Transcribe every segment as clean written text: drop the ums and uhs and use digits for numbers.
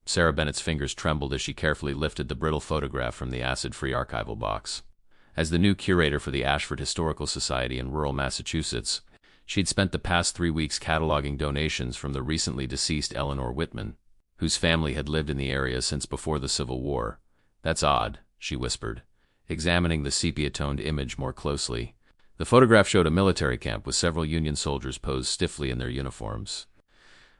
Sarah Bennett's fingers trembled as she carefully lifted the brittle photograph from the acid-free archival box. As the new curator for the Ashford Historical Society in rural Massachusetts, she'd spent the past 3 weeks cataloging donations from the recently deceased Eleanor Whitman, whose family had lived in the area since before the Civil War. "That's odd," she whispered, examining the sepia-toned image more closely. The photograph showed a military camp with several Union soldiers posed stiffly in their uniforms.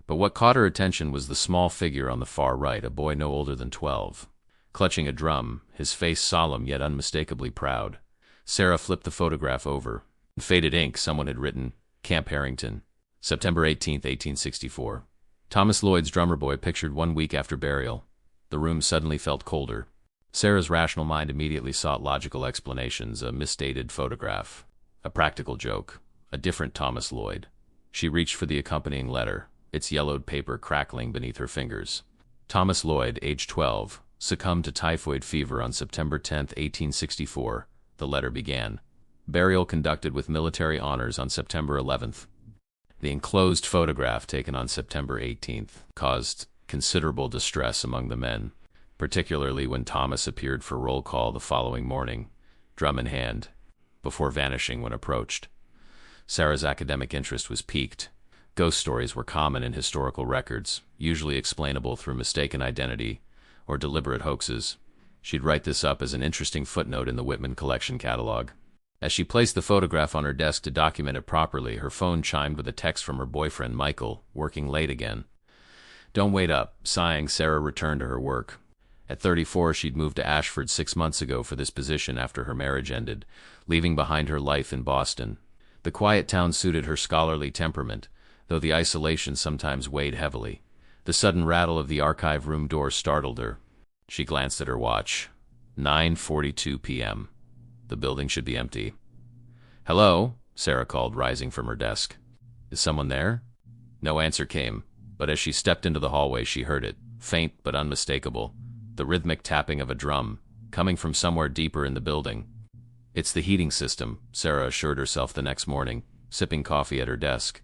But what caught her attention was the small figure on the far right, a boy no older than 12. Clutching a drum, his face solemn yet unmistakably proud. Sarah flipped the photograph over. In faded ink, someone had written, "Camp Harrington, September 18, 1864. Thomas Lloyd's drummer boy pictured 1 week after burial." The room suddenly felt colder. Sarah's rational mind immediately sought logical explanations: a misdated photograph, a practical joke, a different Thomas Lloyd. She reached for the accompanying letter, its yellowed paper crackling beneath her fingers. "Thomas Lloyd, age 12, succumbed to typhoid fever on September 10, 1864, the letter began. Burial conducted with military honors on September 11th. The enclosed photograph, taken on September 18th, caused considerable distress among the men, particularly when Thomas appeared for roll call the following morning, drum in hand, before vanishing when approached. Sarah's academic interest was piqued. Ghost stories were common in historical records, usually explainable through mistaken identity or deliberate hoaxes. She'd write this up as an interesting footnote in the Whitman collection catalog. As she placed the photograph on her desk to document it properly, her phone chimed with a text from her boyfriend, Michael, working late again. "Don't wait up." Sighing, Sarah returned to her work. At 34, she'd moved to Ashford 6 months ago for this position after her marriage ended, leaving behind her life in Boston. The quiet town suited her scholarly temperament, though the isolation sometimes weighed heavily. The sudden rattle of the archive room door startled her. She glanced at her watch. 9:42 p.m. The building should be empty. "Hello?" Sarah called, rising from her desk. "Is someone there?" No answer came, but as she stepped into the hallway she heard it, faint but unmistakable, the rhythmic tapping of a drum, coming from somewhere deeper in the building. "It's the heating system," Sarah assured herself the next morning, sipping coffee at her desk.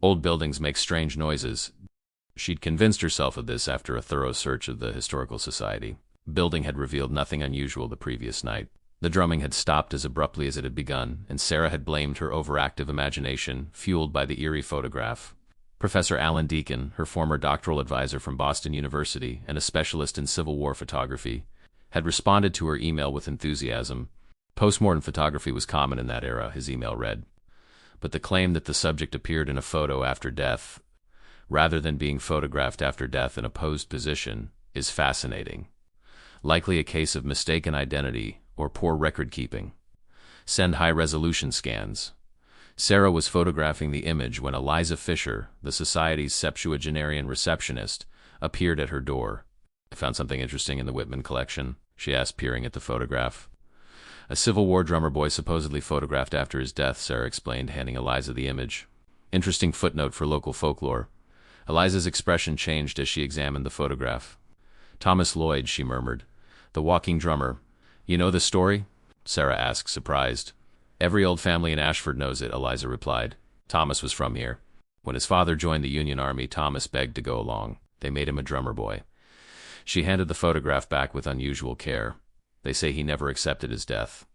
Old buildings make strange noises. She'd convinced herself of this after a thorough search of the Historical Society. The building had revealed nothing unusual the previous night. The drumming had stopped as abruptly as it had begun, and Sarah had blamed her overactive imagination, fueled by the eerie photograph. Professor Alan Deacon, her former doctoral advisor from Boston University and a specialist in Civil War photography, had responded to her email with enthusiasm. Postmortem photography was common in that era, his email read. But the claim that the subject appeared in a photo after death, rather than being photographed after death in a posed position, is fascinating. Likely a case of mistaken identity or poor record-keeping. Send high-resolution scans. Sarah was photographing the image when Eliza Fisher, the Society's septuagenarian receptionist, appeared at her door. "I found something interesting in the Whitman collection," she asked, peering at the photograph. "A Civil War drummer boy supposedly photographed after his death," Sarah explained, handing Eliza the image. "Interesting footnote for local folklore." Eliza's expression changed as she examined the photograph. "Thomas Lloyd," she murmured. "The walking drummer. You know the story?" Sarah asked, surprised. "Every old family in Ashford knows it," Eliza replied. "Thomas was from here. When his father joined the Union Army, Thomas begged to go along. They made him a drummer boy." She handed the photograph back with unusual care. "They say he never accepted his death.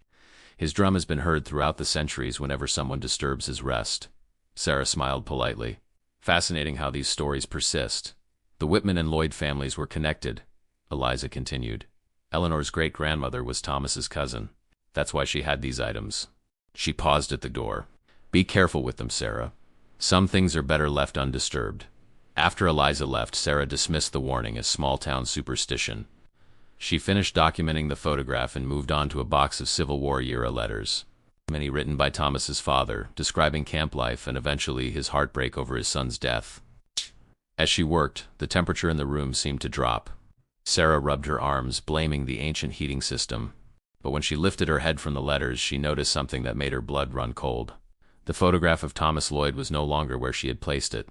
His drum has been heard throughout the centuries whenever someone disturbs his rest." Sarah smiled politely. "Fascinating how these stories persist." "The Whitman and Lloyd families were connected," Eliza continued. "Eleanor's great-grandmother was Thomas's cousin. That's why she had these items." She paused at the door. "Be careful with them, Sarah. Some things are better left undisturbed." After Eliza left, Sarah dismissed the warning as small-town superstition. She finished documenting the photograph and moved on to a box of Civil War-era letters, many written by Thomas's father, describing camp life and eventually his heartbreak over his son's death. As she worked, the temperature in the room seemed to drop. Sarah rubbed her arms, blaming the ancient heating system. But when she lifted her head from the letters, she noticed something that made her blood run cold. The photograph of Thomas Lloyd was no longer where she had placed it.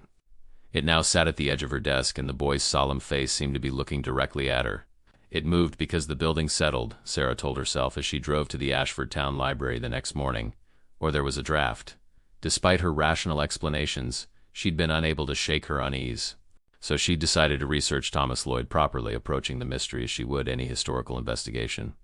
It now sat at the edge of her desk, and the boy's solemn face seemed to be looking directly at her. It moved because the building settled, Sarah told herself as she drove to the Ashford Town Library the next morning, or there was a draft. Despite her rational explanations, she'd been unable to shake her unease. So she decided to research Thomas Lloyd properly, approaching the mystery as she would any historical investigation.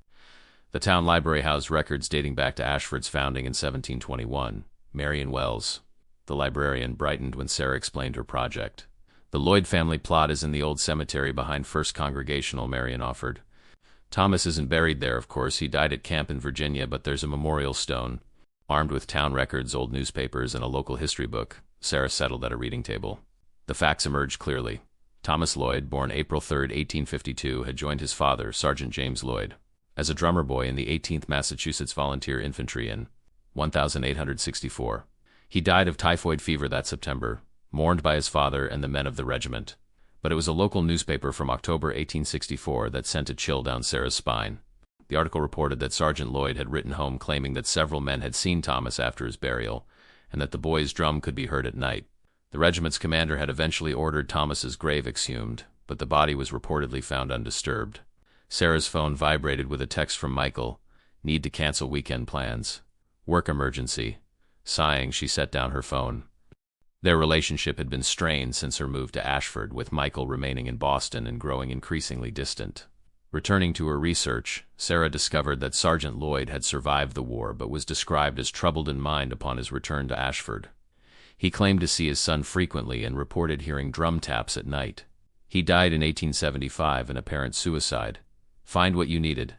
The town library housed records dating back to Ashford's founding in 1721. Marion Wells, the librarian, brightened when Sarah explained her project. The Lloyd family plot is in the old cemetery behind First Congregational, Marion offered. Thomas isn't buried there, of course. He died at camp in Virginia, but there's a memorial stone. Armed with town records, old newspapers, and a local history book, Sarah settled at a reading table. The facts emerged clearly. Thomas Lloyd, born April 3, 1852, had joined his father, Sergeant James Lloyd, as a drummer boy in the 18th Massachusetts Volunteer Infantry in 1864. He died of typhoid fever that September, mourned by his father and the men of the regiment. But it was a local newspaper from October 1864 that sent a chill down Sarah's spine. The article reported that Sergeant Lloyd had written home claiming that several men had seen Thomas after his burial, and that the boy's drum could be heard at night. The regiment's commander had eventually ordered Thomas's grave exhumed, but the body was reportedly found undisturbed. Sarah's phone vibrated with a text from Michael. Need to cancel weekend plans. Work emergency. Sighing, she set down her phone. Their relationship had been strained since her move to Ashford, with Michael remaining in Boston and growing increasingly distant. Returning to her research, Sarah discovered that Sergeant Lloyd had survived the war but was described as troubled in mind upon his return to Ashford. He claimed to see his son frequently and reported hearing drum taps at night. He died in 1875, an apparent suicide. Find what you needed?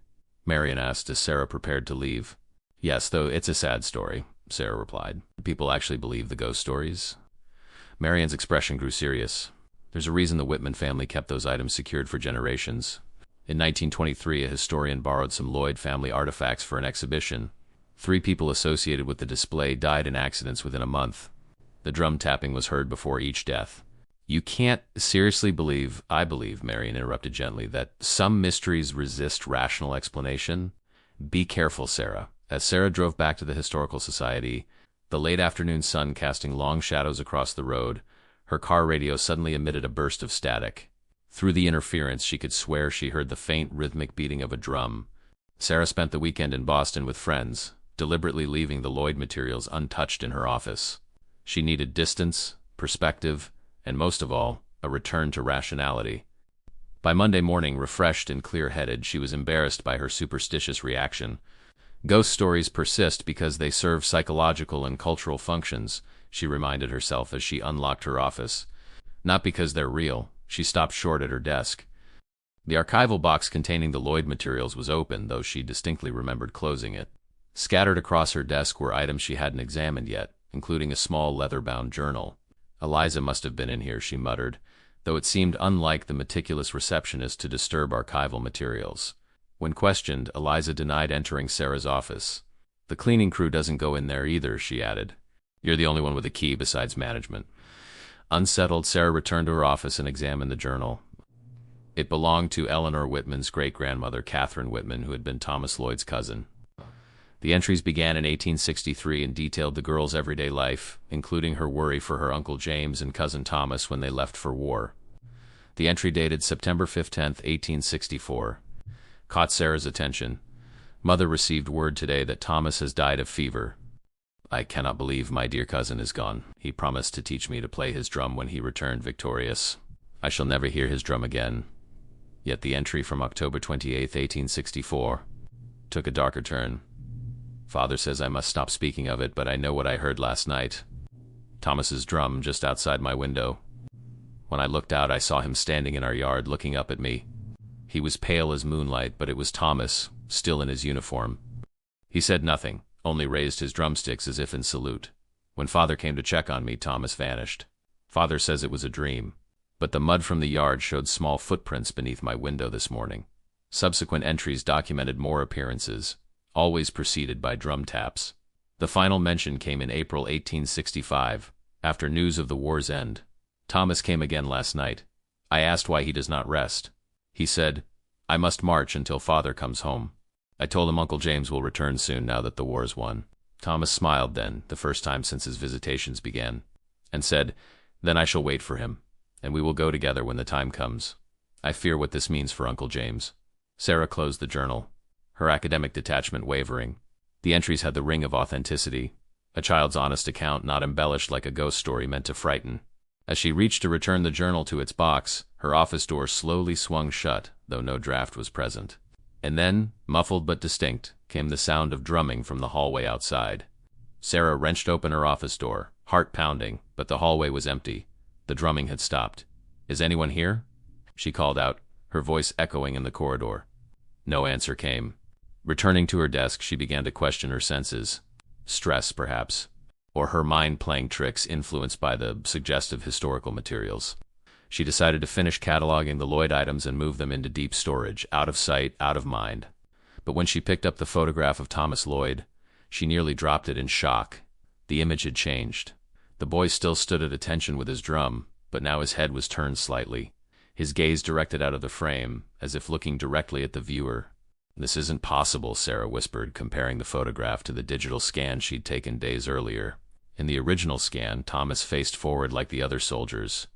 Marion asked as Sarah prepared to leave. Yes, though it's a sad story, Sarah replied. People actually believe the ghost stories? Marion's expression grew serious. There's a reason the Whitman family kept those items secured for generations. In 1923, a historian borrowed some Lloyd family artifacts for an exhibition. 3 people associated with the display died in accidents within a month. The drum tapping was heard before each death. You can't seriously believe, I believe, Marion interrupted gently, that some mysteries resist rational explanation? Be careful, Sarah. As Sarah drove back to the Historical Society, the late afternoon sun casting long shadows across the road, her car radio suddenly emitted a burst of static. Through the interference, she could swear she heard the faint, rhythmic beating of a drum. Sarah spent the weekend in Boston with friends, deliberately leaving the Lloyd materials untouched in her office. She needed distance, perspective, and most of all, a return to rationality. By Monday morning, refreshed and clear-headed, she was embarrassed by her superstitious reaction. Ghost stories persist because they serve psychological and cultural functions, she reminded herself as she unlocked her office. Not because they're real. She stopped short at her desk. The archival box containing the Lloyd materials was open, though she distinctly remembered closing it. Scattered across her desk were items she hadn't examined yet, including a small leather-bound journal. Eliza must have been in here, she muttered, though it seemed unlike the meticulous receptionist to disturb archival materials. When questioned, Eliza denied entering Sarah's office. The cleaning crew doesn't go in there either, she added. You're the only one with a key besides management. Unsettled, Sarah returned to her office and examined the journal. It belonged to Eleanor Whitman's great-grandmother, Catherine Whitman, who had been Thomas Lloyd's cousin. The entries began in 1863 and detailed the girl's everyday life, including her worry for her Uncle James and cousin Thomas when they left for war. The entry dated September 15, 1864. Caught Sarah's attention. Mother received word today that Thomas has died of fever. I cannot believe my dear cousin is gone. He promised to teach me to play his drum when he returned victorious. I shall never hear his drum again. Yet the entry from October 28, 1864, took a darker turn. Father says I must stop speaking of it, but I know what I heard last night. Thomas's drum just outside my window. When I looked out, I saw him standing in our yard looking up at me. He was pale as moonlight, but it was Thomas, still in his uniform. He said nothing, only raised his drumsticks as if in salute. When Father came to check on me, Thomas vanished. Father says it was a dream, but the mud from the yard showed small footprints beneath my window this morning. Subsequent entries documented more appearances, always preceded by drum taps. The final mention came in April 1865, after news of the war's end. Thomas came again last night. I asked why he does not rest. He said, I must march until Father comes home. I told him Uncle James will return soon now that the war's won. Thomas smiled then, the first time since his visitations began, and said, Then I shall wait for him, and we will go together when the time comes. I fear what this means for Uncle James. Sarah closed the journal, her academic detachment wavering. The entries had the ring of authenticity, a child's honest account not embellished like a ghost story meant to frighten. As she reached to return the journal to its box, her office door slowly swung shut, though no draft was present. And then, muffled but distinct, came the sound of drumming from the hallway outside. Sarah wrenched open her office door, heart pounding, but the hallway was empty. The drumming had stopped. "Is anyone here?" she called out, her voice echoing in the corridor. No answer came. Returning to her desk, she began to question her senses. Stress, perhaps, or her mind playing tricks influenced by the suggestive historical materials. She decided to finish cataloging the Lloyd items and move them into deep storage, out of sight, out of mind. But when she picked up the photograph of Thomas Lloyd, she nearly dropped it in shock. The image had changed. The boy still stood at attention with his drum, but now his head was turned slightly, his gaze directed out of the frame, as if looking directly at the viewer. "This isn't possible," Sarah whispered, comparing the photograph to the digital scan she'd taken days earlier. In the original scan, Thomas faced forward like the other soldiers.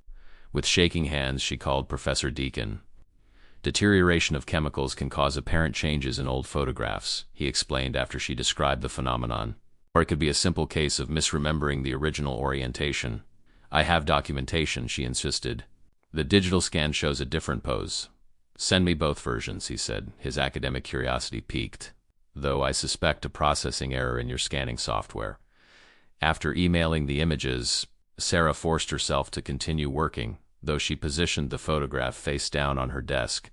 With shaking hands, she called Professor Deacon. "Deterioration of chemicals can cause apparent changes in old photographs," he explained after she described the phenomenon. "Or it could be a simple case of misremembering the original orientation." "I have documentation," she insisted. "The digital scan shows a different pose." "Send me both versions," he said, his academic curiosity piqued. "Though I suspect a processing error in your scanning software." After emailing the images, Sarah forced herself to continue working, though she positioned the photograph face down on her desk.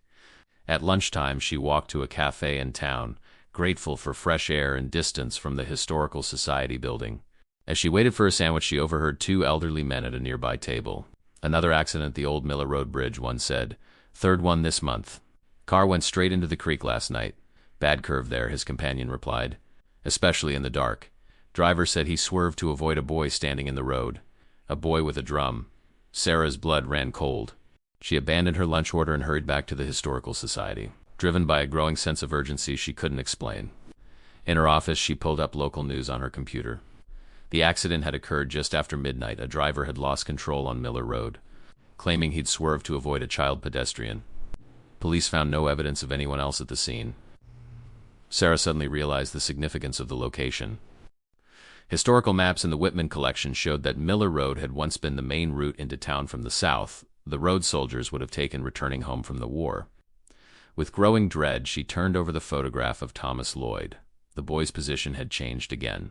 At lunchtime, she walked to a cafe in town, grateful for fresh air and distance from the Historical Society building. As she waited for a sandwich, she overheard two elderly men at a nearby table. "Another accident at the old Miller Road Bridge," one said. "Third one this month. Car went straight into the creek last night." "Bad curve there," his companion replied. "Especially in the dark. Driver said he swerved to avoid a boy standing in the road. A boy with a drum." Sarah's blood ran cold. She abandoned her lunch order and hurried back to the Historical Society, driven by a growing sense of urgency she couldn't explain. In her office, she pulled up local news on her computer. The accident had occurred just after midnight. A driver had lost control on Miller Road, claiming he'd swerved to avoid a child pedestrian. Police found no evidence of anyone else at the scene. Sarah suddenly realized the significance of the location. Historical maps in the Whitman collection showed that Miller Road had once been the main route into town from the south. The road soldiers would have taken returning home from the war. With growing dread, she turned over the photograph of Thomas Lloyd. The boy's position had changed again.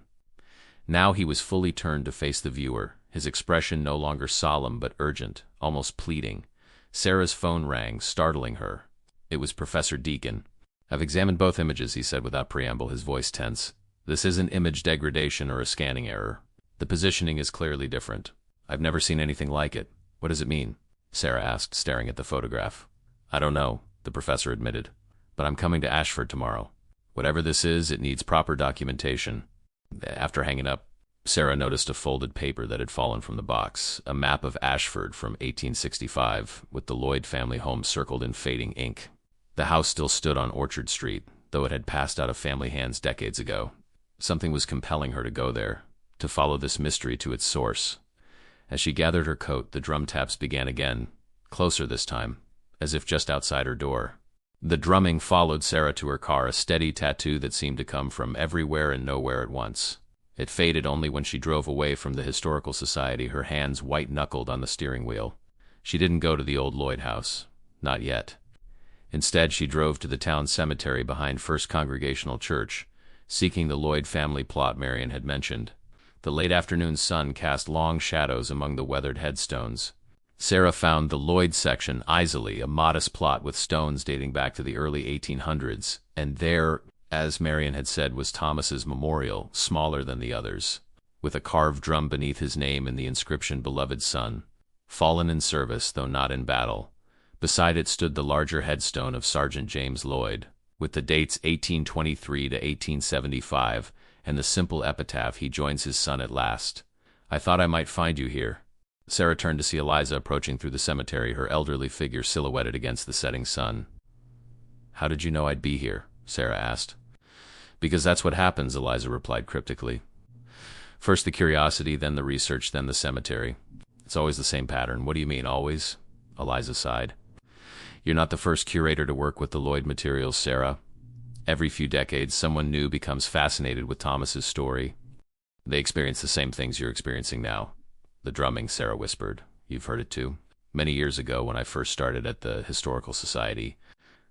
Now he was fully turned to face the viewer, his expression no longer solemn but urgent, almost pleading. Sarah's phone rang, startling her. It was Professor Deacon. "I've examined both images," he said without preamble, his voice tense. "This isn't image degradation or a scanning error. The positioning is clearly different. I've never seen anything like it." "What does it mean?" Sarah asked, staring at the photograph. "I don't know," the professor admitted. "But I'm coming to Ashford tomorrow. Whatever this is, it needs proper documentation." After hanging up, Sarah noticed a folded paper that had fallen from the box, a map of Ashford from 1865, with the Lloyd family home circled in fading ink. The house still stood on Orchard Street, though it had passed out of family hands decades ago. Something was compelling her to go there, to follow this mystery to its source. As she gathered her coat, the drum taps began again, closer this time, as if just outside her door. The drumming followed Sarah to her car, a steady tattoo that seemed to come from everywhere and nowhere at once. It faded only when she drove away from the Historical Society, her hands white-knuckled on the steering wheel. She didn't go to the old Lloyd house. Not yet. Instead, she drove to the town cemetery behind First Congregational Church, seeking the Lloyd family plot Marion had mentioned. The late afternoon sun cast long shadows among the weathered headstones. Sarah found the Lloyd section easily, a modest plot with stones dating back to the early 1800s, and there, as Marion had said, was Thomas's memorial, smaller than the others, with a carved drum beneath his name and the inscription "Beloved Son," fallen in service, though not in battle. Beside it stood the larger headstone of Sergeant James Lloyd, with the dates 1823 to 1875, and the simple epitaph, "He joins his son at last. I thought I might find you here." Sarah turned to see Eliza approaching through the cemetery, her elderly figure silhouetted against the setting sun. "How did you know I'd be here?" Sarah asked. "Because that's what happens," Eliza replied cryptically. "First the curiosity, then the research, then the cemetery. It's always the same pattern." "What do you mean, always?" Eliza sighed. "You're not the first curator to work with the Lloyd materials, Sarah. Every few decades, someone new becomes fascinated with Thomas's story. They experience the same things you're experiencing now." "The drumming," Sarah whispered. You've heard it too. Many years ago, when I first started at the Historical Society,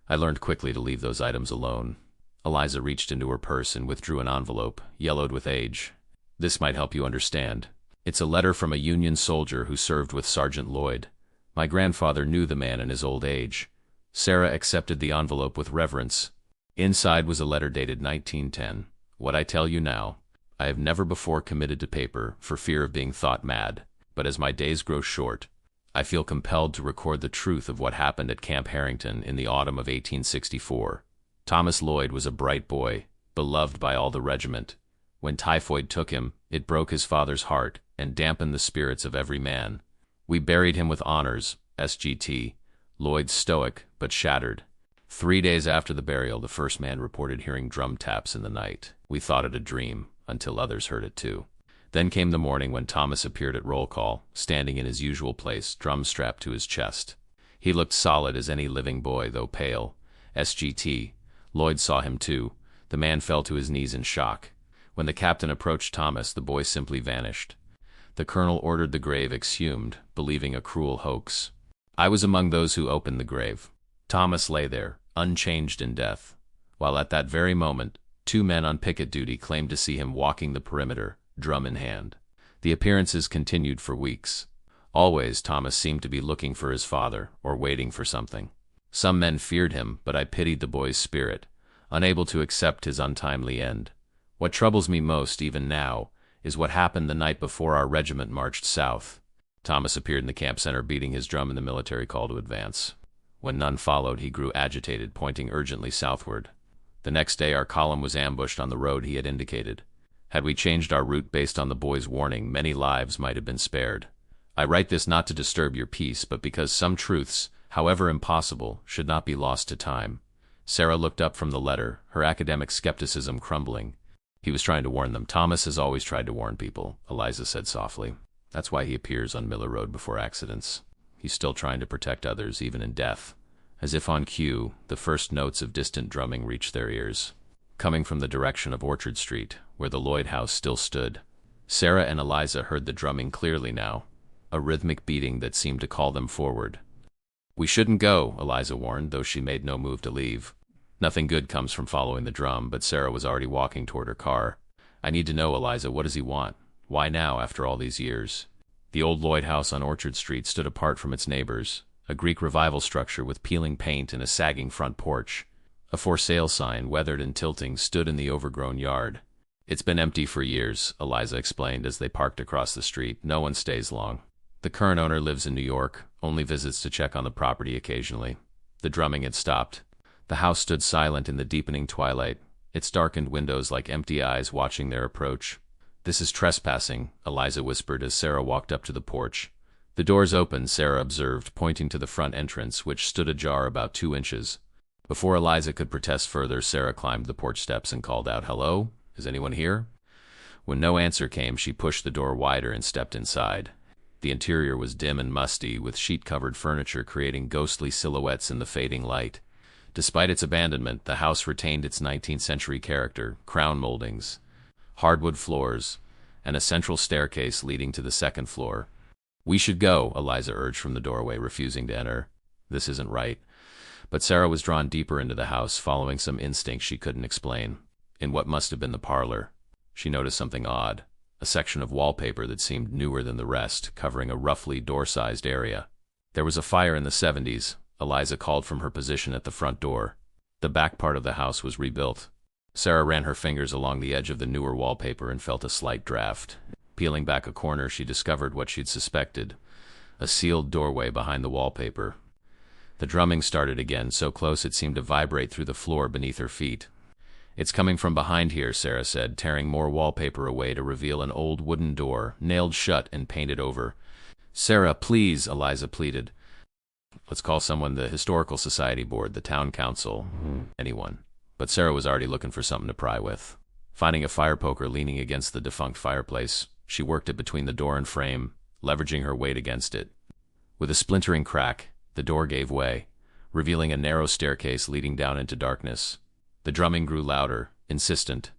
I learned quickly to leave those items alone. Eliza reached into her purse and withdrew an envelope, yellowed with age. This might help you understand. It's a letter from a Union soldier who served with Sergeant Lloyd. My grandfather knew the man in his old age. Sarah accepted the envelope with reverence. Inside was a letter dated 1910. What I tell you now, I have never before committed to paper for fear of being thought mad, but as my days grow short, I feel compelled to record the truth of what happened at Camp Harrington in the autumn of 1864. Thomas Lloyd was a bright boy, beloved by all the regiment. When typhoid took him, it broke his father's heart and dampened the spirits of every man. We buried him with honors, SGT. Lloyd stoic, but shattered. 3 days after the burial, the first man reported hearing drum taps in the night. We thought it a dream, until others heard it too. Then came the morning when Thomas appeared at roll call, standing in his usual place, drum strapped to his chest. He looked solid as any living boy, though pale. SGT. Lloyd saw him too. The man fell to his knees in shock. When the captain approached Thomas, the boy simply vanished. The colonel ordered the grave exhumed, believing a cruel hoax. I was among those who opened the grave. Thomas lay there, unchanged in death, while at that very moment, 2 men on picket duty claimed to see him walking the perimeter, drum in hand. The appearances continued for weeks. Always, Thomas seemed to be looking for his father, or waiting for something. Some men feared him, but I pitied the boy's spirit, unable to accept his untimely end. What troubles me most, even now, is what happened the night before our regiment marched south. Thomas appeared in the camp center beating his drum in the military call to advance. When none followed, he grew agitated, pointing urgently southward. The next day, our column was ambushed on the road he had indicated. Had we changed our route based on the boy's warning, many lives might have been spared. I write this not to disturb your peace, but because some truths, however impossible, should not be lost to time. Sarah looked up from the letter, her academic skepticism crumbling. He was trying to warn them. Thomas has always tried to warn people, Eliza said softly. That's why he appears on Miller Road before accidents. He's still trying to protect others, even in death. As if on cue, the first notes of distant drumming reached their ears, coming from the direction of Orchard Street, where the Lloyd house still stood. Sarah and Eliza heard the drumming clearly now, a rhythmic beating that seemed to call them forward. We shouldn't go, Eliza warned, though she made no move to leave. Nothing good comes from following the drum, but Sarah was already walking toward her car. I need to know, Eliza, what does he want? Why now, after all these years? The old Lloyd house on Orchard Street stood apart from its neighbors, a Greek revival structure with peeling paint and a sagging front porch. A for sale sign, weathered and tilting, stood in the overgrown yard. It's been empty for years, Eliza explained as they parked across the street. No one stays long. The current owner lives in New York, only visits to check on the property occasionally. The drumming had stopped. The house stood silent in the deepening twilight, its darkened windows like empty eyes watching their approach. This is trespassing, Eliza whispered as Sarah walked up to the porch. The door's open, Sarah observed, pointing to the front entrance, which stood ajar about 2 inches. Before Eliza could protest further, Sarah climbed the porch steps and called out, "Hello? Is anyone here?" When no answer came, she pushed the door wider and stepped inside. The interior was dim and musty, with sheet-covered furniture creating ghostly silhouettes in the fading light. Despite its abandonment, the house retained its 19th century character: crown moldings, hardwood floors, and a central staircase leading to the second floor. "We should go," Eliza urged from the doorway, refusing to enter. This isn't right. But Sarah was drawn deeper into the house, following some instinct she couldn't explain. In what must have been the parlor, she noticed something odd, a section of wallpaper that seemed newer than the rest, covering a roughly door-sized area. There was a fire in the 70s, Eliza called from her position at the front door. The back part of the house was rebuilt. Sarah ran her fingers along the edge of the newer wallpaper and felt a slight draft. Peeling back a corner, she discovered what she'd suspected: a sealed doorway behind the wallpaper. The drumming started again, so close it seemed to vibrate through the floor beneath her feet. "It's coming from behind here," Sarah said, tearing more wallpaper away to reveal an old wooden door, nailed shut and painted over. "Sarah, please," Eliza pleaded. "Let's call someone, the Historical Society board, the town council, anyone." But Sarah was already looking for something to pry with. Finding a fire poker leaning against the defunct fireplace, she worked it between the door and frame, leveraging her weight against it. With a splintering crack, the door gave way, revealing a narrow staircase leading down into darkness. The drumming grew louder, insistent.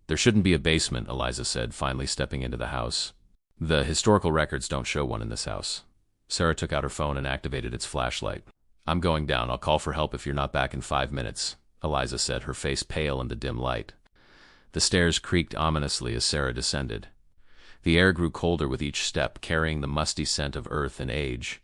"There shouldn't be a basement," Eliza said, finally stepping into the house. "The historical records don't show one in this house." Sarah took out her phone and activated its flashlight. I'm going down. I'll call for help if you're not back in 5 minutes, Eliza said, her face pale in the dim light. The stairs creaked ominously as Sarah descended. The air grew colder with each step, carrying the musty scent of earth and age.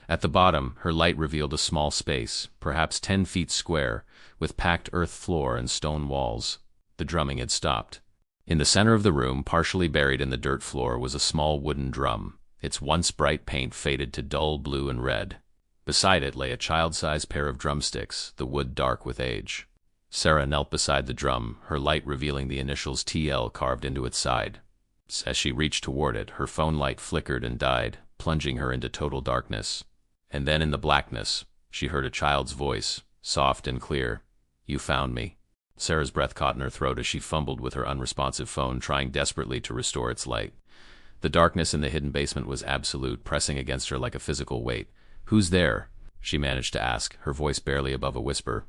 At the bottom, her light revealed a small space, perhaps 10 feet square, with packed earth floor and stone walls. The drumming had stopped. In the center of the room, partially buried in the dirt floor, was a small wooden drum, its once bright paint faded to dull blue and red. Beside it lay a child-sized pair of drumsticks, the wood dark with age. Sarah knelt beside the drum, her light revealing the initials TL carved into its side. As she reached toward it, her phone light flickered and died, plunging her into total darkness. And then in the blackness, she heard a child's voice, soft and clear. You found me. Sarah's breath caught in her throat as she fumbled with her unresponsive phone, trying desperately to restore its light. The darkness in the hidden basement was absolute, pressing against her like a physical weight. Who's there? She managed to ask, her voice barely above a whisper.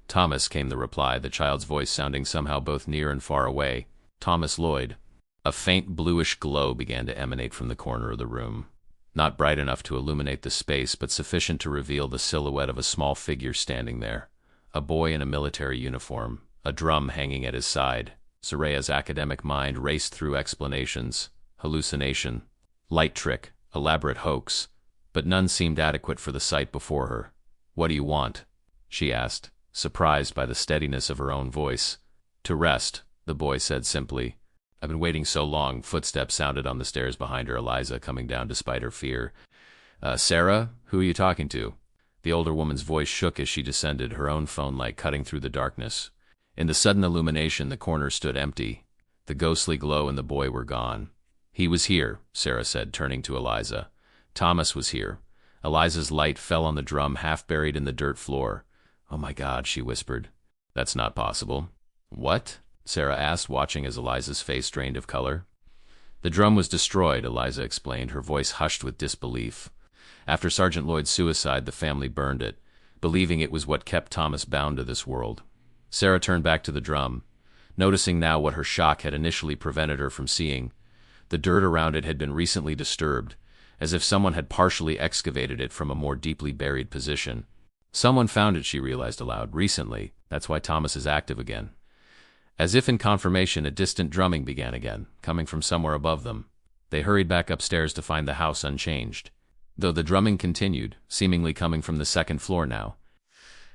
Thomas, came the reply, the child's voice sounding somehow both near and far away. Thomas Lloyd. A faint bluish glow began to emanate from the corner of the room. Not bright enough to illuminate the space, but sufficient to reveal the silhouette of a small figure standing there. A boy in a military uniform, a drum hanging at his side. Soraya's academic mind raced through explanations. Hallucination, light trick, elaborate hoax, but none seemed adequate for the sight before her. What do you want? She asked, surprised by the steadiness of her own voice. To rest, the boy said simply. I've been waiting so long. Footsteps sounded on the stairs behind her, Eliza coming down despite her fear. Sarah, who are you talking to? The older woman's voice shook as she descended, her own phone light cutting through the darkness. In the sudden illumination, the corner stood empty. The ghostly glow and the boy were gone. He was here, Sarah said, turning to Eliza. Thomas was here. Eliza's light fell on the drum, half buried in the dirt floor. Oh my God, she whispered. That's not possible. What? Sarah asked, watching as Eliza's face drained of color. The drum was destroyed, Eliza explained, her voice hushed with disbelief. After Sergeant Lloyd's suicide, the family burned it, believing it was what kept Thomas bound to this world. Sarah turned back to the drum, noticing now what her shock had initially prevented her from seeing. The dirt around it had been recently disturbed, as if someone had partially excavated it from a more deeply buried position. Someone found it, she realized aloud, recently. That's why Thomas is active again. As if in confirmation, a distant drumming began again, coming from somewhere above them. They hurried back upstairs to find the house unchanged, though the drumming continued, seemingly coming from the second floor now.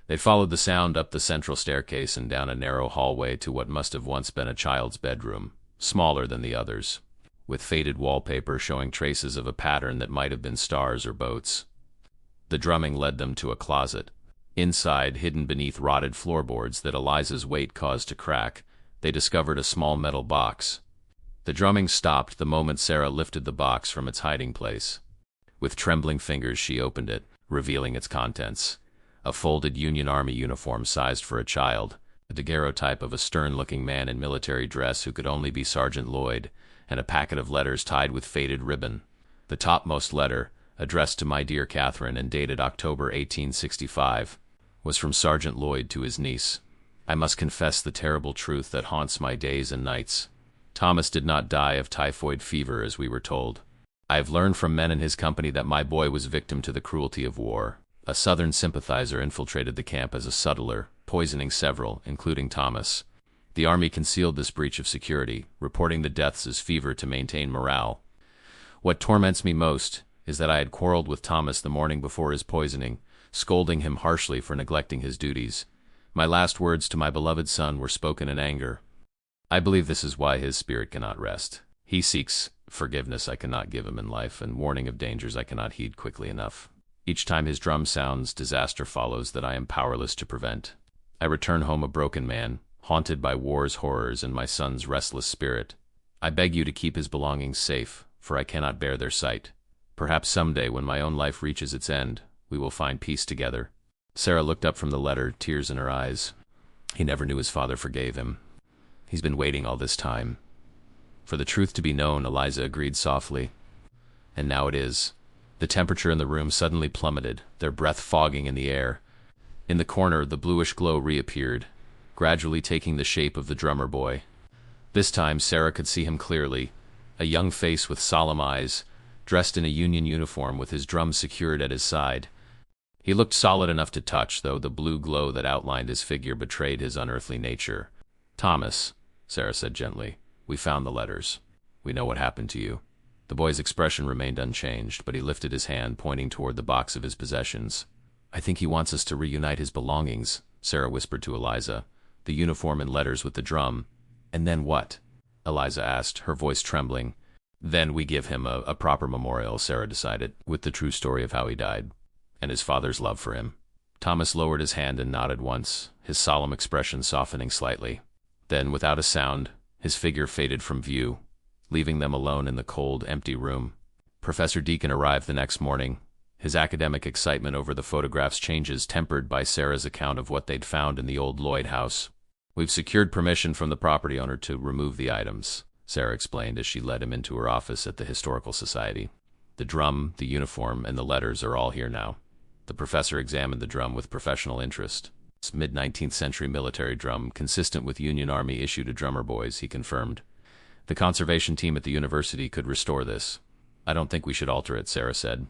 They followed the sound up the central staircase and down a narrow hallway to what must have once been a child's bedroom, smaller than the others, with faded wallpaper showing traces of a pattern that might have been stars or boats. The drumming led them to a closet. Inside, hidden beneath rotted floorboards that Eliza's weight caused to crack, they discovered a small metal box. The drumming stopped the moment Sarah lifted the box from its hiding place. With trembling fingers, she opened it, revealing its contents. A folded Union Army uniform sized for a child, a daguerreotype of a stern-looking man in military dress who could only be Sergeant Lloyd, and a packet of letters tied with faded ribbon. The topmost letter, addressed to My Dear Catherine and dated October 1865, was from Sergeant Lloyd to his niece. I must confess the terrible truth that haunts my days and nights. Thomas did not die of typhoid fever, as we were told. I have learned from men in his company that my boy was victim to the cruelty of war. A Southern sympathizer infiltrated the camp as a sutler, poisoning several, including Thomas. The Army concealed this breach of security, reporting the deaths as fever to maintain morale. What torments me most is that I had quarreled with Thomas the morning before his poisoning, scolding him harshly for neglecting his duties. My last words to my beloved son were spoken in anger. I believe this is why his spirit cannot rest. He seeks forgiveness I cannot give him in life, and warning of dangers I cannot heed quickly enough. Each time his drum sounds, disaster follows that I am powerless to prevent. I return home a broken man, haunted by war's horrors and my son's restless spirit. I beg you to keep his belongings safe, for I cannot bear their sight. Perhaps someday, when my own life reaches its end, we will find peace together. Sarah looked up from the letter, tears in her eyes. He never knew his father forgave him. He's been waiting all this time. For the truth to be known, Eliza agreed softly. And now it is. The temperature in the room suddenly plummeted, their breath fogging in the air. In the corner, the bluish glow reappeared, gradually taking the shape of the drummer boy. This time, Sarah could see him clearly, a young face with solemn eyes, dressed in a Union uniform with his drum secured at his side. He looked solid enough to touch, though the blue glow that outlined his figure betrayed his unearthly nature. "Thomas," Sarah said gently, "we found the letters. We know what happened to you." The boy's expression remained unchanged, but he lifted his hand, pointing toward the box of his possessions. "I think he wants us to reunite his belongings," Sarah whispered to Eliza. "The uniform and letters with the drum." "And then what?" Eliza asked, her voice trembling. "Then we give him a proper memorial," Sarah decided, "with the true story of how he died, and his father's love for him." Thomas lowered his hand and nodded once, his solemn expression softening slightly. Then, without a sound, his figure faded from view, leaving them alone in the cold, empty room. Professor Deacon arrived the next morning, his academic excitement over the photograph's changes tempered by Sarah's account of what they'd found in the old Lloyd house. "We've secured permission from the property owner to remove the items," Sarah explained as she led him into her office at the Historical Society. "The drum, the uniform, and the letters are all here now." The professor examined the drum with professional interest. It's mid-19th century military drum, consistent with Union Army issue to drummer boys, he confirmed. "The conservation team at the university could restore this. I don't think we should alter it," Sarah said.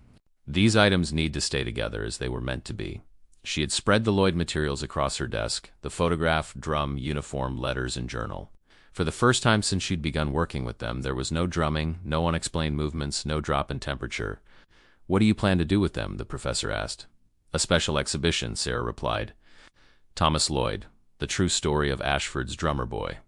"These items need to stay together as they were meant to be." She had spread the Lloyd materials across her desk, the photograph, drum, uniform, letters, and journal. For the first time since she'd begun working with them, there was no drumming, no unexplained movements, no drop in temperature. "What do you plan to do with them?" the professor asked. "A special exhibition," Sarah replied. "Thomas Lloyd, the true story of Ashford's drummer boy.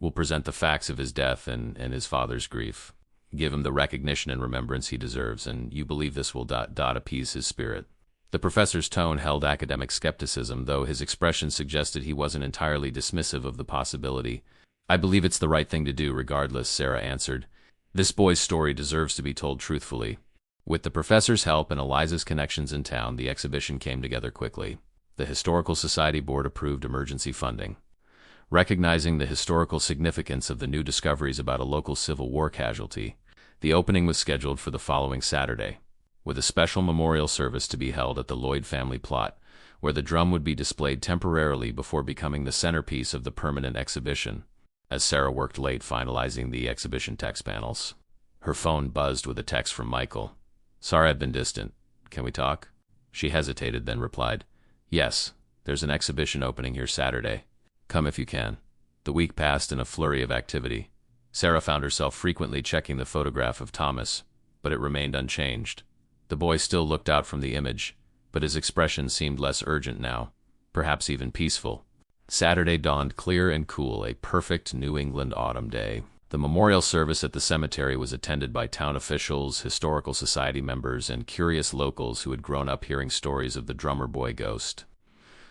We'll present the facts of his death and his father's grief. Give him the recognition and remembrance he deserves, and you believe this will appease his spirit." The professor's tone held academic skepticism, though his expression suggested he wasn't entirely dismissive of the possibility. "I believe it's the right thing to do regardless," Sarah answered. "This boy's story deserves to be told truthfully." With the professor's help and Eliza's connections in town, the exhibition came together quickly. The Historical Society Board approved emergency funding. Recognizing the historical significance of the new discoveries about a local Civil War casualty, the opening was scheduled for the following Saturday, with a special memorial service to be held at the Lloyd family plot, where the drum would be displayed temporarily before becoming the centerpiece of the permanent exhibition. As Sarah worked late finalizing the exhibition text panels, her phone buzzed with a text from Michael. "Sorry I've been distant. Can we talk?" She hesitated, then replied, "Yes, there's an exhibition opening here Saturday. Come if you can." The week passed in a flurry of activity. Sarah found herself frequently checking the photograph of Thomas, but it remained unchanged. The boy still looked out from the image, but his expression seemed less urgent now, perhaps even peaceful. Saturday dawned clear and cool, a perfect New England autumn day. The memorial service at the cemetery was attended by town officials, historical society members, and curious locals who had grown up hearing stories of the drummer boy ghost.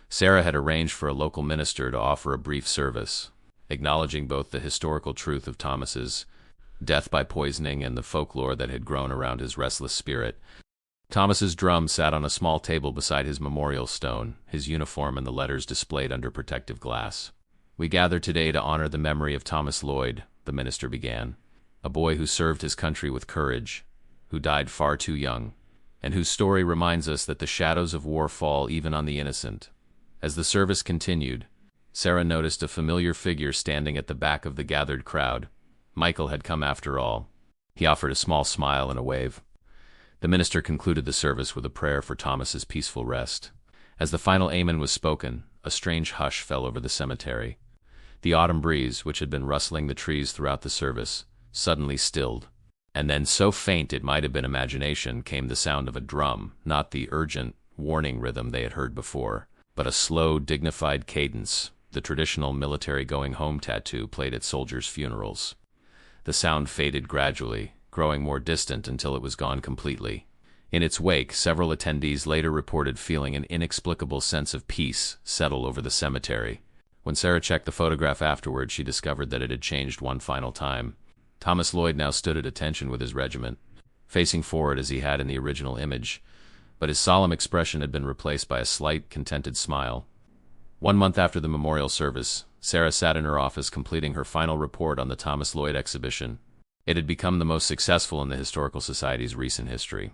Sarah had arranged for a local minister to offer a brief service, acknowledging both the historical truth of Thomas's death by poisoning and the folklore that had grown around his restless spirit. Thomas's drum sat on a small table beside his memorial stone, his uniform and the letters displayed under protective glass. "We gather today to honor the memory of Thomas Lloyd," the minister began, "a boy who served his country with courage, who died far too young, and whose story reminds us that the shadows of war fall even on the innocent." As the service continued, Sarah noticed a familiar figure standing at the back of the gathered crowd. Michael had come after all. He offered a small smile and a wave. The minister concluded the service with a prayer for Thomas's peaceful rest. As the final amen was spoken, a strange hush fell over the cemetery. The autumn breeze, which had been rustling the trees throughout the service, suddenly stilled. And then, so faint it might have been imagination, came the sound of a drum, not the urgent, warning rhythm they had heard before, but a slow, dignified cadence, the traditional military going-home tattoo played at soldiers' funerals. The sound faded gradually, growing more distant until it was gone completely. In its wake, several attendees later reported feeling an inexplicable sense of peace settle over the cemetery. When Sarah checked the photograph afterward, she discovered that it had changed one final time. Thomas Lloyd now stood at attention with his regiment, facing forward as he had in the original image, but his solemn expression had been replaced by a slight, contented smile. 1 month after the memorial service, Sarah sat in her office completing her final report on the Thomas Lloyd exhibition. It had become the most successful in the Historical Society's recent history,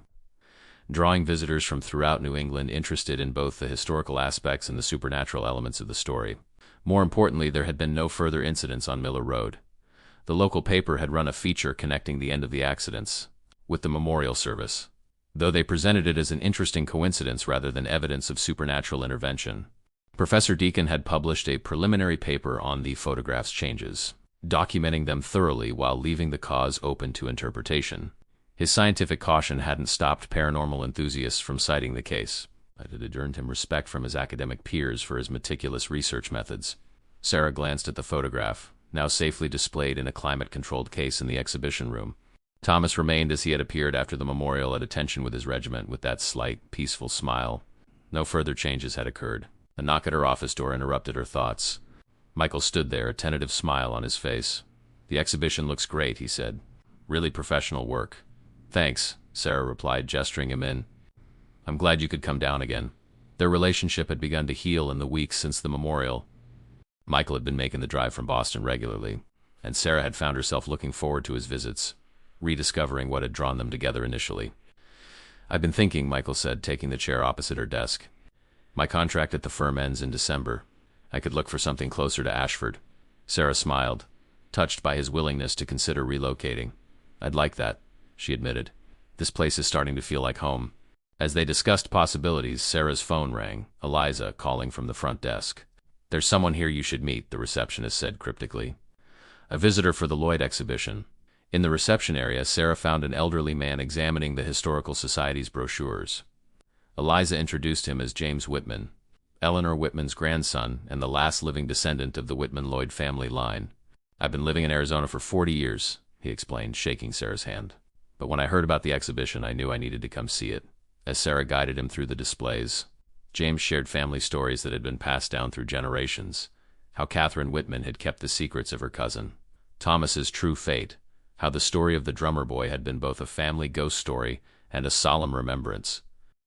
drawing visitors from throughout New England interested in both the historical aspects and the supernatural elements of the story. More importantly, there had been no further incidents on Miller Road. The local paper had run a feature connecting the end of the accidents, with the memorial service, though they presented it as an interesting coincidence rather than evidence of supernatural intervention. Professor Deacon had published a preliminary paper on the photograph's changes, documenting them thoroughly while leaving the cause open to interpretation. His scientific caution hadn't stopped paranormal enthusiasts from citing the case, but it had earned him respect from his academic peers for his meticulous research methods. Sarah glanced at the photograph, now safely displayed in a climate-controlled case in the exhibition room. Thomas remained as he had appeared after the memorial, at attention with his regiment, with that slight, peaceful smile. No further changes had occurred. A knock at her office door interrupted her thoughts. Michael stood there, a tentative smile on his face. "The exhibition looks great," he said. "Really professional work." "Thanks," Sarah replied, gesturing him in. "I'm glad you could come down again." Their relationship had begun to heal in the weeks since the memorial. Michael had been making the drive from Boston regularly, and Sarah had found herself looking forward to his visits, rediscovering what had drawn them together initially. "I've been thinking," Michael said, taking the chair opposite her desk. "My contract at the firm ends in December. I could look for something closer to Ashford." Sarah smiled, touched by his willingness to consider relocating. "I'd like that," she admitted. "This place is starting to feel like home." As they discussed possibilities, Sarah's phone rang, Eliza calling from the front desk. "There's someone here you should meet," the receptionist said cryptically. "A visitor for the Lloyd exhibition." In the reception area, Sarah found an elderly man examining the Historical Society's brochures. Eliza introduced him as James Whitman, Eleanor Whitman's grandson and the last living descendant of the Whitman-Lloyd family line. "I've been living in Arizona for 40 years, he explained, shaking Sarah's hand. "But when I heard about the exhibition, I knew I needed to come see it." As Sarah guided him through the displays, James shared family stories that had been passed down through generations, how Catherine Whitman had kept the secrets of her cousin, Thomas's true fate, how the story of the drummer boy had been both a family ghost story and a solemn remembrance.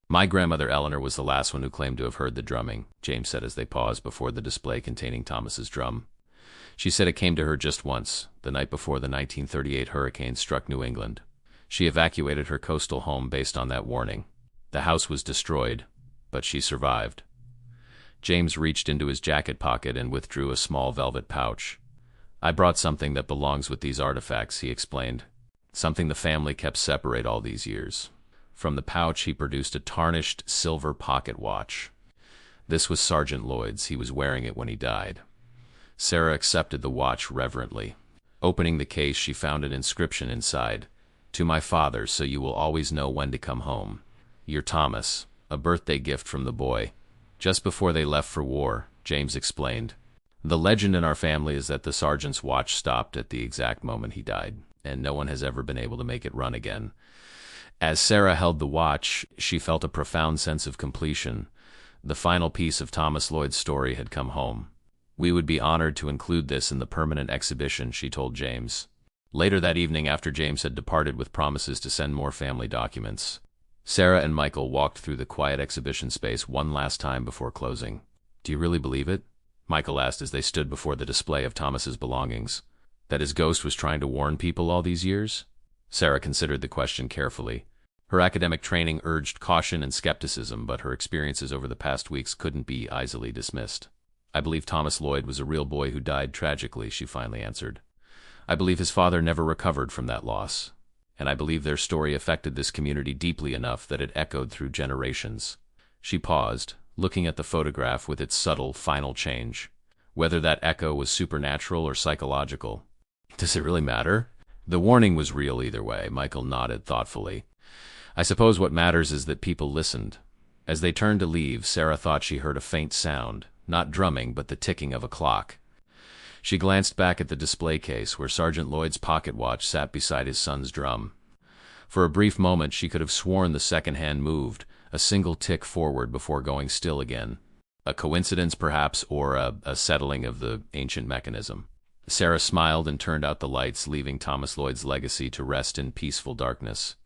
"My grandmother Eleanor was the last one who claimed to have heard the drumming," James said as they paused before the display containing Thomas's drum. "She said it came to her just once, the night before the 1938 hurricane struck New England. She evacuated her coastal home based on that warning. The house was destroyed, but she survived." James reached into his jacket pocket and withdrew a small velvet pouch. "I brought something that belongs with these artifacts," he explained. "Something the family kept separate all these years." From the pouch he produced a tarnished silver pocket watch. This was Sergeant Lloyd's. He was wearing it when he died. Sarah accepted the watch reverently. Opening the case, she found an inscription inside. "To my father, so you will always know when to come home. Your Thomas," a birthday gift from the boy. "Just before they left for war," James explained. "The legend in our family is that the sergeant's watch stopped at the exact moment he died, and no one has ever been able to make it run again." As Sarah held the watch, she felt a profound sense of completion. The final piece of Thomas Lloyd's story had come home. "We would be honored to include this in the permanent exhibition," she told James. Later that evening, after James had departed with promises to send more family documents, Sarah and Michael walked through the quiet exhibition space one last time before closing. "Do you really believe it?" Michael asked as they stood before the display of Thomas's belongings. "That his ghost was trying to warn people all these years?" Sarah considered the question carefully. Her academic training urged caution and skepticism, but her experiences over the past weeks couldn't be easily dismissed. "I believe Thomas Lloyd was a real boy who died tragically," she finally answered. "I believe his father never recovered from that loss. And I believe their story affected this community deeply enough that it echoed through generations." She paused, looking at the photograph with its subtle, final change. Whether that echo was supernatural or psychological. "Does it really matter?" "The warning was real either way," Michael nodded thoughtfully. "I suppose what matters is that people listened." As they turned to leave, Sarah thought she heard a faint sound, not drumming but the ticking of a clock. She glanced back at the display case where Sergeant Lloyd's pocket watch sat beside his son's drum. For a brief moment she could have sworn the second hand moved, a single tick forward before going still again. A coincidence perhaps, or a settling of the ancient mechanism. Sarah smiled and turned out the lights, leaving Thomas Lloyd's legacy to rest in peaceful darkness.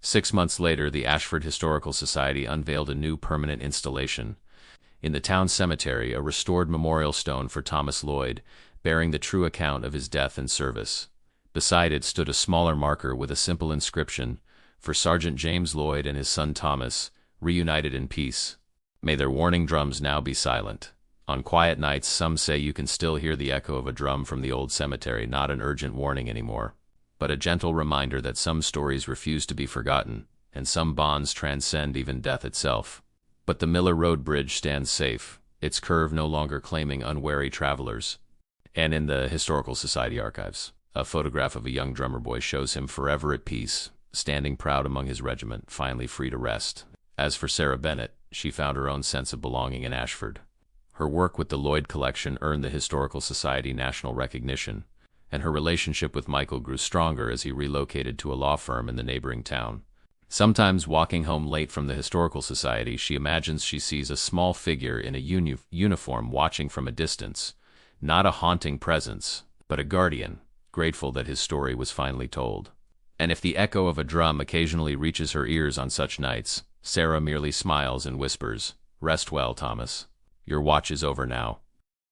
6 months later, the Ashford Historical Society unveiled a new permanent installation. In the town cemetery, a restored memorial stone for Thomas Lloyd, bearing the true account of his death and service. Beside it stood a smaller marker with a simple inscription, "For Sergeant James Lloyd and his son Thomas, reunited in peace. May their warning drums now be silent." On quiet nights, some say you can still hear the echo of a drum from the old cemetery, not an urgent warning anymore. but a gentle reminder that some stories refuse to be forgotten, and some bonds transcend even death itself. But the Miller Road Bridge stands safe, its curve no longer claiming unwary travelers. And in the Historical Society archives, a photograph of a young drummer boy shows him forever at peace, standing proud among his regiment, finally free to rest. As for Sarah Bennett, she found her own sense of belonging in Ashford. Her work with the Lloyd Collection earned the Historical Society national recognition, and her relationship with Michael grew stronger as he relocated to a law firm in the neighboring town. Sometimes, walking home late from the Historical Society, she imagines she sees a small figure in a uniform watching from a distance, not a haunting presence, but a guardian, grateful that his story was finally told. And if the echo of a drum occasionally reaches her ears on such nights, Sarah merely smiles and whispers, "Rest well, Thomas. Your watch is over now."